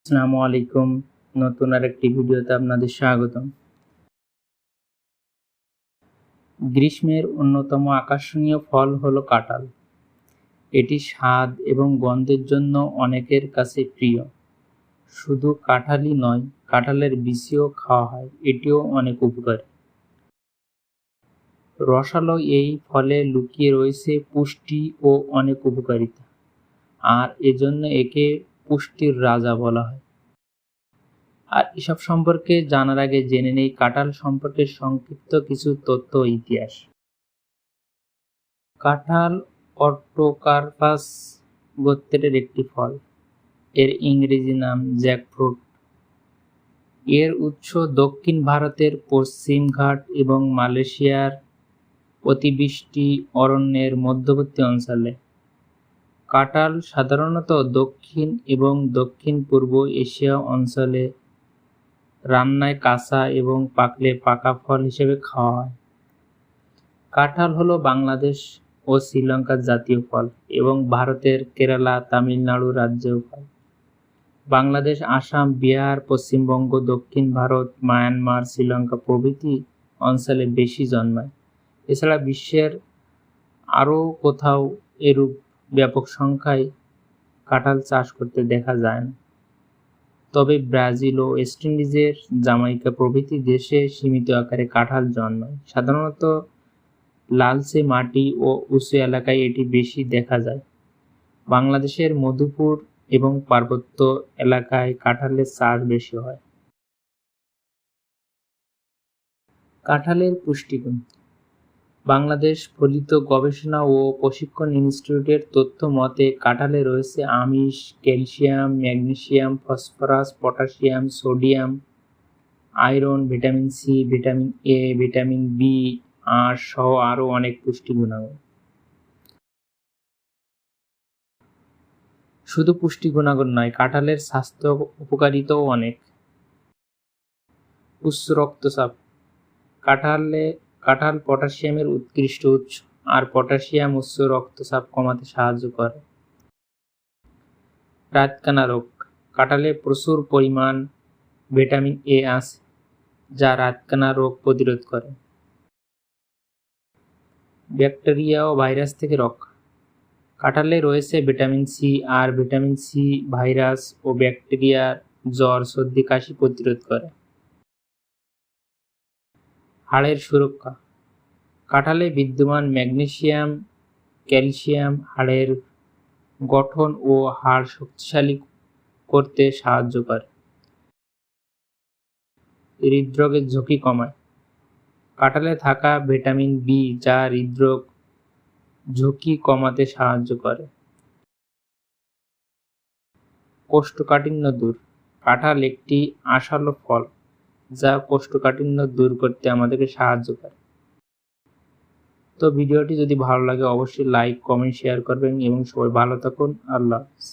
আসসালামু আলাইকুম। নতুন আরেকটি ভিডিওতে আপনাদের স্বাগতম। গ্রীষ্মের অন্যতম আকর্ষণীয় ফল হলো কাঁঠাল। এটি স্বাদ এবং গন্ধের জন্য অনেকের কাছে প্রিয়। শুধু কাঁঠালই নয়, কাঁঠালের বিচিও খাওয়া হয়, এটিও অনেক উপকারী। রসালো এই ফলে লুকিয়ে রয়েছে পুষ্টি ও অনেক উপকারিতা, আর এজন্য একে পুষ্টির রাজা বলা হয়। আর এসব সম্পর্কে জানার আগে জেনে নেই কাঁঠাল সম্পর্কে সংক্ষিপ্ত কিছু তথ্য ও ইতিহাস। কাঁঠাল অর্টোকার্পাস গোত্রের একটি ফল। এর ইংরেজি নাম জ্যাকফ্রুট। এর উৎস দক্ষিণ ভারতের পশ্চিম ঘাট এবং মালয়েশিয়ার অতিবৃষ্টি অরণ্যের মধ্যবর্তী অঞ্চলে। কাঁঠাল সাধারণত দক্ষিণ এবং দক্ষিণ পূর্ব এশিয়া অঞ্চলে রান্নায় কাঁচা এবং পাকলে পাকা ফল হিসেবে খাওয়া হয়। কাঁঠাল হলো বাংলাদেশ ও শ্রীলঙ্কার জাতীয় ফল এবং ভারতের কেরালা, তামিলনাড়ু রাজ্যেও ফল। বাংলাদেশ, আসাম, বিহার, পশ্চিমবঙ্গ, দক্ষিণ ভারত, মায়ানমার, শ্রীলঙ্কা প্রভৃতি অঞ্চলে বেশি জন্মায়। এছাড়া বিশ্বের আরও কোথাও এরূপ ব্যাপক সংখ্যায় কাঁঠাল চাষ করতে দেখা যায় না। তবে ব্রাজিল ও ওয়েস্ট ইন্ডিজের জামাইকা প্রভৃতি দেশে সীমিত আকারে কাঁঠাল জন্মায়। সাধারণত লালচে মাটি ও উঁচু এলাকায় এটি বেশি দেখা যায়। বাংলাদেশের মধুপুর এবং পার্বত্য এলাকায় কাঁঠালের চাষ বেশি হয়। কাঁঠালের পুষ্টিগুণ। বাংলাদেশ ফলিত গবেষণা ও প্রশিক্ষণ ইনস্টিটিউটের তথ্য মতে কাঁঠালে রয়েছে আমিষ, calcium, magnesium, phosphorus, potassium, sodium, iron, vitamin C, vitamin A, vitamin B, আঁশ সহ আরও অনেক পুষ্টি গুণাগুণ। শুধু পুষ্টি গুণাগুণ নয়, কাঁঠালের স্বাস্থ্য উপকারিতাও অনেক। উচ্চ রক্তচাপ। কাঁঠাল পটাশিয়ামের উৎকৃষ্ট উৎস, আর পটাশিয়াম উচ্চ রক্তচাপ কমাতে সাহায্য করে। রাতকানা রোগ। কাঁঠালে প্রচুর পরিমাণ ভিটামিন এ আছে, যা রাতকানা রোগ প্রতিরোধ করে। ব্যাকটেরিয়া ও ভাইরাস থেকে রক্ষা। কাঁঠালে রয়েছে ভিটামিন সি, আর ভিটামিন সি ভাইরাস ও ব্যাকটেরিয়ার জ্বর, সর্দি, কাশি প্রতিরোধ করে। হাড়ের সুরক্ষা। কাঁঠালে বিদ্যমান ম্যাগনেসিয়াম, ক্যালসিয়াম হাড়ের গঠন ও হাড় শক্তিশালী করতে সাহায্য করে। হৃদরোগের ঝুঁকি কমায়। কাঁঠালে থাকা ভিটামিন বি, যা হৃদরোগ ঝুঁকি কমাতে সাহায্য করে। কোষ্ঠকাঠিন্য দূর। কাঁঠাল একটি আঁশালো ফল, যা কোষ্ঠকাঠিন্য দূর করতে আমাদেরকে সাহায্য করে। তো ভিডিওটি যদি ভালো লাগে অবশ্যই লাইক, কমেন্ট, শেয়ার করবেন এবং সবাই ভালো থাকুন। আল্লাহ হাফেজ।